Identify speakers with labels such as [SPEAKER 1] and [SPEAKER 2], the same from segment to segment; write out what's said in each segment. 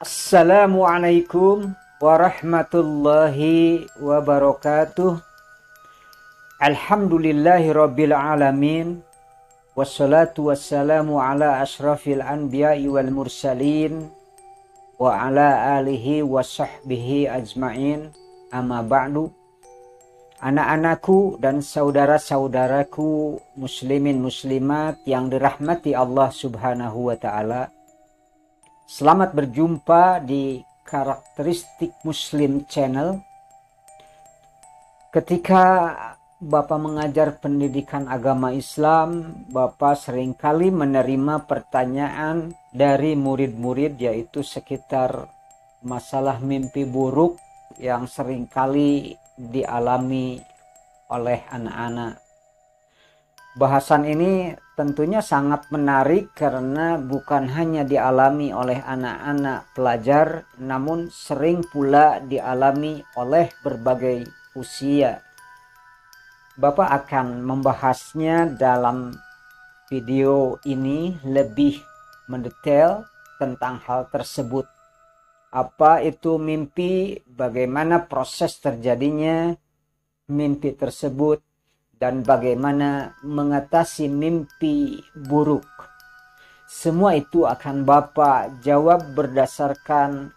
[SPEAKER 1] Assalamualaikum warahmatullahi wabarakatuh. Alhamdulillahi rabbil alamin. Wassalatu wassalamu ala ashrafil anbiya'i wal mursalin wa ala alihi wa sahbihi ajma'in. Amma ba'du. Anak-anakku dan saudara-saudaraku muslimin muslimat yang dirahmati Allah Subhanahu wa ta'ala. Selamat berjumpa di Karakteristik Muslim Channel. Ketika Bapak mengajar pendidikan agama Islam, Bapak seringkali menerima pertanyaan dari murid-murid, yaitu sekitar masalah mimpi buruk yang seringkali dialami oleh anak-anak. Bahasan ini tentunya sangat menarik karena bukan hanya dialami oleh anak-anak pelajar, namun sering pula dialami oleh berbagai usia. Bapak akan membahasnya dalam video ini lebih mendetail tentang hal tersebut. Apa itu mimpi, bagaimana proses terjadinya mimpi tersebut, dan bagaimana mengatasi mimpi buruk. Semua itu akan Bapak jawab berdasarkan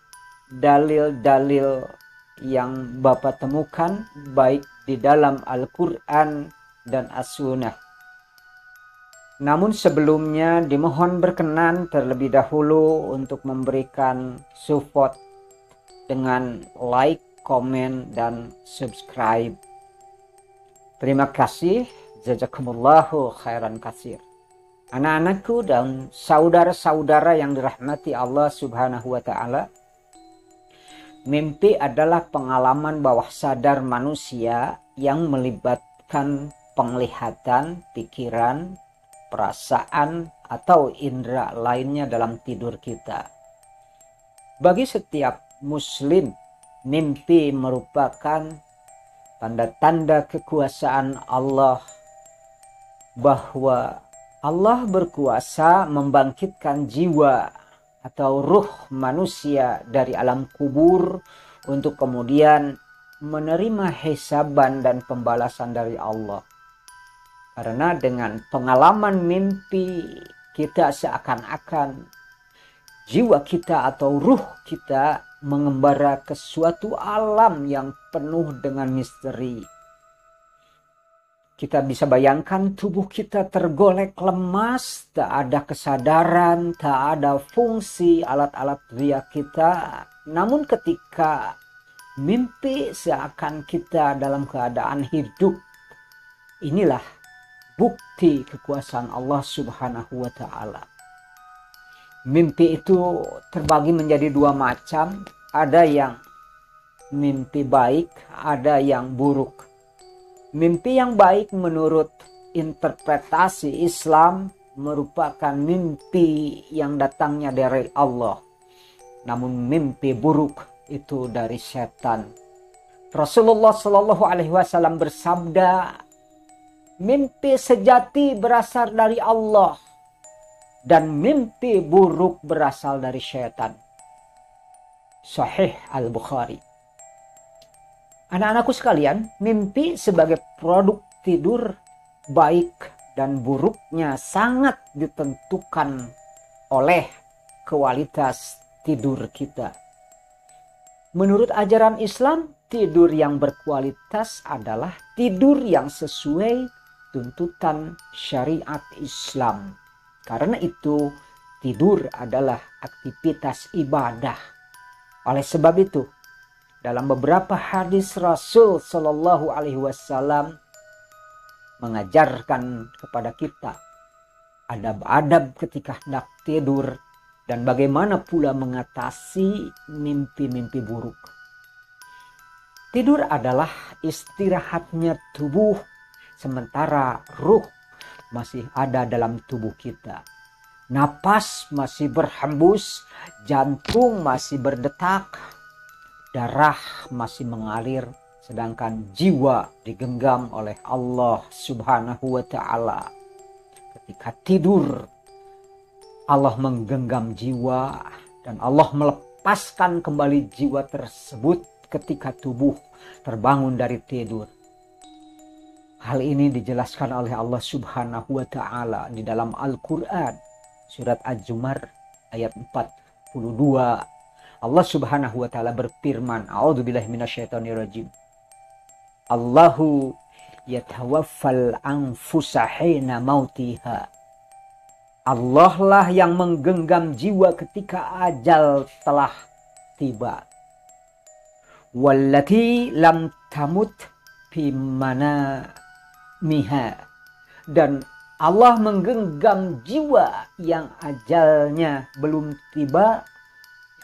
[SPEAKER 1] dalil-dalil yang Bapak temukan baik di dalam Al-Quran dan As-Sunnah. Namun sebelumnya dimohon berkenan terlebih dahulu untuk memberikan support dengan like, komen, dan subscribe. Terima kasih, jazakumullahu khairan katsir. Anak-anakku dan saudara-saudara yang dirahmati Allah Subhanahu wa ta'ala, mimpi adalah pengalaman bawah sadar manusia yang melibatkan penglihatan, pikiran, perasaan, atau indera lainnya dalam tidur kita. Bagi setiap muslim, mimpi merupakan tanda-tanda kekuasaan Allah, bahwa Allah berkuasa membangkitkan jiwa atau ruh manusia dari alam kubur untuk kemudian menerima hisaban dan pembalasan dari Allah. Karena dengan pengalaman mimpi kita seakan-akan jiwa kita atau ruh kita mengembara ke suatu alam yang penuh dengan misteri. Kita bisa bayangkan tubuh kita tergolek lemas, tak ada kesadaran, tak ada fungsi alat-alat ria kita. Namun ketika mimpi seakan kita dalam keadaan hidup, inilah bukti kekuasaan Allah Subhanahu wa ta'ala. Mimpi itu terbagi menjadi dua macam. Ada yang mimpi baik, ada yang buruk. Mimpi yang baik menurut interpretasi Islam merupakan mimpi yang datangnya dari Allah. Namun mimpi buruk itu dari setan. Rasulullah Shallallahu Alaihi Wasallam bersabda, mimpi sejati berasal dari Allah dan mimpi buruk berasal dari syaitan. Sahih Al-Bukhari. Anak-anakku sekalian, mimpi sebagai produk tidur baik dan buruknya sangat ditentukan oleh kualitas tidur kita. Menurut ajaran Islam, tidur yang berkualitas adalah tidur yang sesuai tuntutan syariat Islam. Karena itu, tidur adalah aktivitas ibadah. Oleh sebab itu, dalam beberapa hadis Rasul Shallallahu Alaihi Wasallam mengajarkan kepada kita adab-adab ketika hendak tidur dan bagaimana pula mengatasi mimpi-mimpi buruk. Tidur adalah istirahatnya tubuh sementara ruh masih ada dalam tubuh kita. Napas masih berhembus, jantung masih berdetak, darah masih mengalir, sedangkan jiwa digenggam oleh Allah Subhanahu wa ta'ala. Ketika tidur, Allah menggenggam jiwa dan Allah melepaskan kembali jiwa tersebut ketika tubuh terbangun dari tidur. Hal ini dijelaskan oleh Allah Subhanahu wa Ta'ala di dalam Al-Quran, surat Az-Zumar ayat 42. Allah Subhanahu wa Ta'ala berfirman, A'udzubillahi minasyaitonirrajim. Allahu yatawaffal anfusa hina mautiha. Allah lah yang menggenggam jiwa ketika ajal telah tiba. Wallati lam tamut fi manamiha. Dan Allah menggenggam jiwa yang ajalnya belum tiba,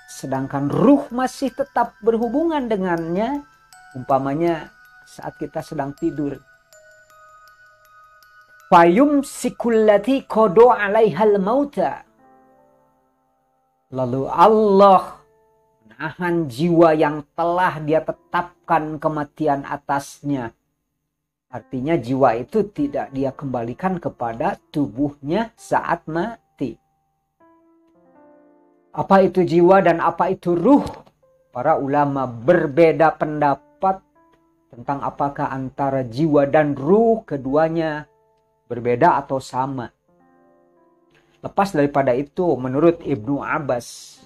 [SPEAKER 1] sedangkan ruh masih tetap berhubungan dengannya, umpamanya saat kita sedang tidur. Fayum sikullati kodo alaihal mauta. Lalu Allah menahan jiwa yang telah dia tetapkan kematian atasnya. Artinya jiwa itu tidak dia kembalikan kepada tubuhnya saat mati. Apa itu jiwa dan apa itu ruh? Para ulama berbeda pendapat tentang apakah antara jiwa dan ruh keduanya berbeda atau sama. Lepas daripada itu, menurut Ibnu Abbas,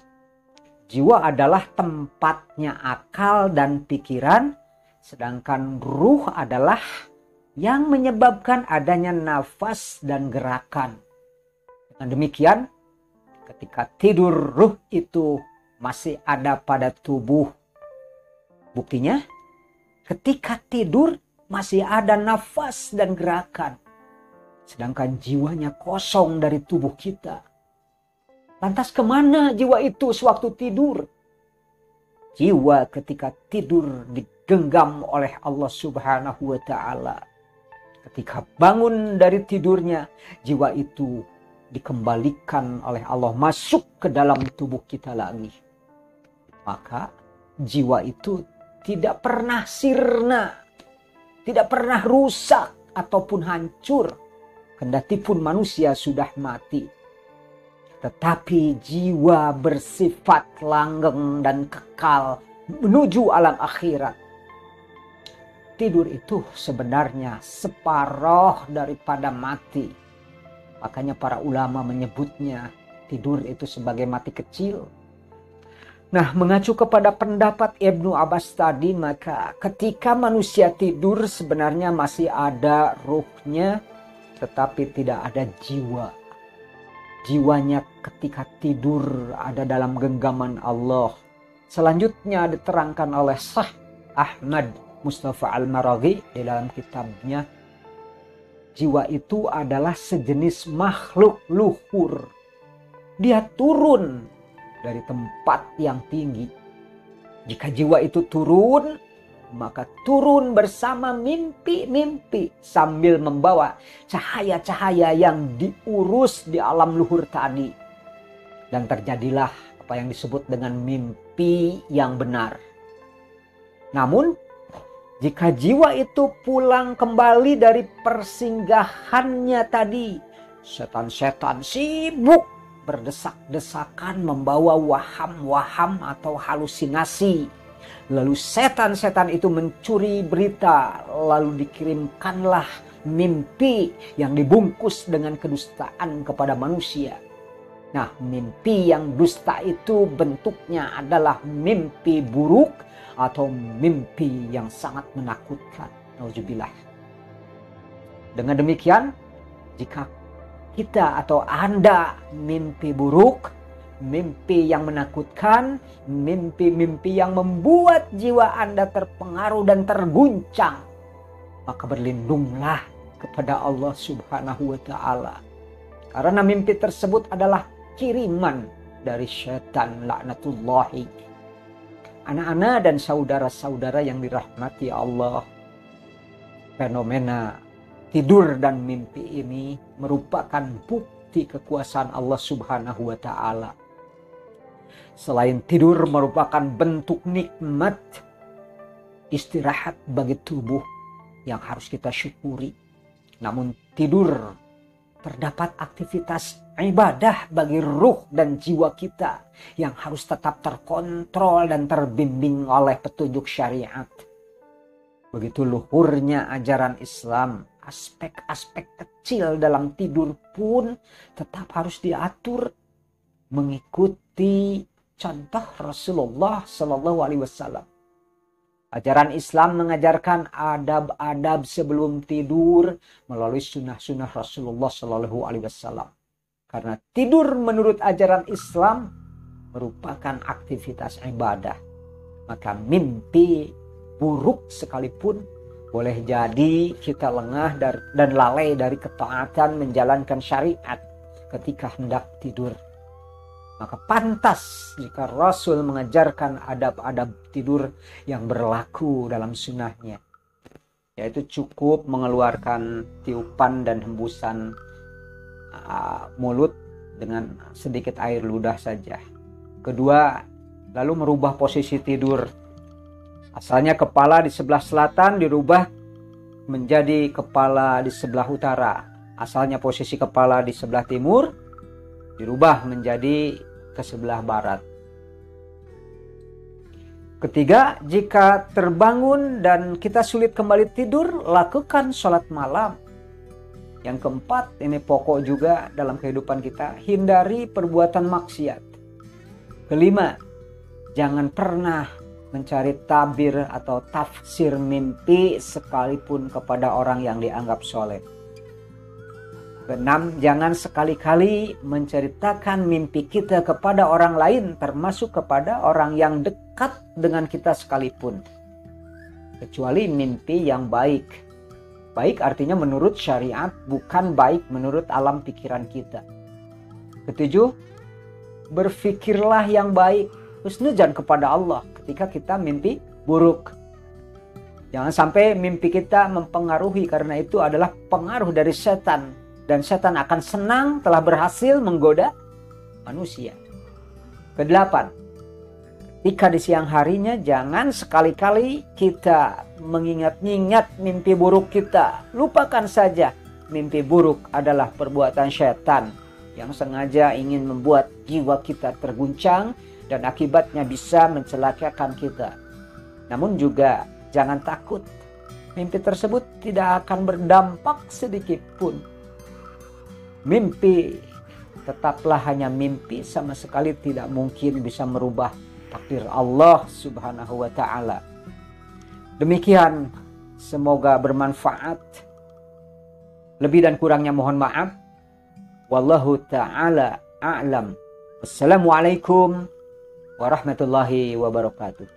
[SPEAKER 1] jiwa adalah tempatnya akal dan pikiran, sedangkan ruh adalah yang menyebabkan adanya nafas dan gerakan. Dengan demikian, ketika tidur, ruh itu masih ada pada tubuh. Buktinya, ketika tidur masih ada nafas dan gerakan. Sedangkan jiwanya kosong dari tubuh kita. Lantas kemana jiwa itu sewaktu tidur? Jiwa ketika tidur digenggam oleh Allah Subhanahu wa Ta'ala. Ketika bangun dari tidurnya, jiwa itu dikembalikan oleh Allah masuk ke dalam tubuh kita lagi. Maka jiwa itu tidak pernah sirna, tidak pernah rusak ataupun hancur. Kendati pun manusia sudah mati. Tetapi jiwa bersifat langgeng dan kekal menuju alam akhirat. Tidur itu sebenarnya separuh daripada mati. Makanya para ulama menyebutnya tidur itu sebagai mati kecil. Nah, mengacu kepada pendapat Ibnu Abbas tadi, maka ketika manusia tidur sebenarnya masih ada ruhnya, tetapi tidak ada jiwa. Jiwanya ketika tidur ada dalam genggaman Allah. Selanjutnya diterangkan oleh Syekh Ahmad Mustafa Al-Maraghi di dalam kitabnya. Jiwa itu adalah sejenis makhluk luhur. Dia turun dari tempat yang tinggi. Jika jiwa itu turun, maka turun bersama mimpi-mimpi sambil membawa cahaya-cahaya yang diurus di alam luhur tadi. Dan terjadilah apa yang disebut dengan mimpi yang benar. Namun, jika jiwa itu pulang kembali dari persinggahannya tadi, setan-setan sibuk berdesak-desakan membawa waham-waham atau halusinasi. Lalu setan-setan itu mencuri berita, lalu dikirimkanlah mimpi yang dibungkus dengan kedustaan kepada manusia. Nah, mimpi yang dusta itu bentuknya adalah mimpi buruk atau mimpi yang sangat menakutkan. Nauzubillah. Dengan demikian, jika kita atau Anda mimpi buruk, mimpi yang menakutkan, mimpi-mimpi yang membuat jiwa Anda terpengaruh dan terguncang, maka berlindunglah kepada Allah Subhanahu wa Ta'ala. Karena mimpi tersebut adalah kiriman dari syaitan laknatullahi. Anak-anak dan saudara-saudara yang dirahmati Allah, fenomena tidur dan mimpi ini merupakan bukti kekuasaan Allah Subhanahu wa Ta'ala. Selain tidur merupakan bentuk nikmat istirahat bagi tubuh yang harus kita syukuri. Namun tidur terdapat aktivitas ibadah bagi ruh dan jiwa kita yang harus tetap terkontrol dan terbimbing oleh petunjuk syariat. Begitu luhurnya ajaran Islam, aspek-aspek kecil dalam tidur pun tetap harus diatur mengikuti contoh Rasulullah Shallallahu Alaihi Wasallam. Ajaran Islam mengajarkan adab-adab sebelum tidur melalui sunnah-sunnah Rasulullah Shallallahu Alaihi Wasallam. Karena tidur menurut ajaran Islam merupakan aktivitas ibadah, maka mimpi buruk sekalipun boleh jadi kita lengah dan lalai dari ketaatan menjalankan syariat ketika hendak tidur. Maka pantas jika Rasul mengajarkan adab-adab tidur yang berlaku dalam sunnahnya, yaitu cukup mengeluarkan tiupan dan hembusan mulut dengan sedikit air ludah saja. Kedua, lalu merubah posisi tidur. Asalnya kepala di sebelah selatan dirubah menjadi kepala di sebelah utara. Asalnya posisi kepala di sebelah timur dirubah menjadi ke sebelah barat. Ketiga, jika terbangun dan kita sulit kembali tidur, lakukan sholat malam. Yang keempat, ini pokok juga dalam kehidupan kita, hindari perbuatan maksiat. Kelima, jangan pernah mencari tabir atau tafsir mimpi sekalipun kepada orang yang dianggap soleh. Keenam, jangan sekali-kali menceritakan mimpi kita kepada orang lain, termasuk kepada orang yang dekat dengan kita sekalipun. Kecuali mimpi yang baik. Baik artinya menurut syariat, bukan baik menurut alam pikiran kita. Ketujuh, berfikirlah yang baik, husnudzan kepada Allah ketika kita mimpi buruk. Jangan sampai mimpi kita mempengaruhi, karena itu adalah pengaruh dari setan. Dan setan akan senang telah berhasil menggoda manusia. Kedelapan, ketika di siang harinya jangan sekali-kali kita mengingat-ingat mimpi buruk kita. Lupakan saja, mimpi buruk adalah perbuatan setan yang sengaja ingin membuat jiwa kita terguncang dan akibatnya bisa mencelakakan kita. Namun juga jangan takut, mimpi tersebut tidak akan berdampak sedikit pun. Mimpi tetaplah hanya mimpi, sama sekali tidak mungkin bisa merubah takdir Allah Subhanahu wa Ta'ala. Demikian, semoga bermanfaat. Lebih dan kurangnya mohon maaf. Wallahu ta'ala a'lam. Wassalamualaikum warahmatullahi wabarakatuh.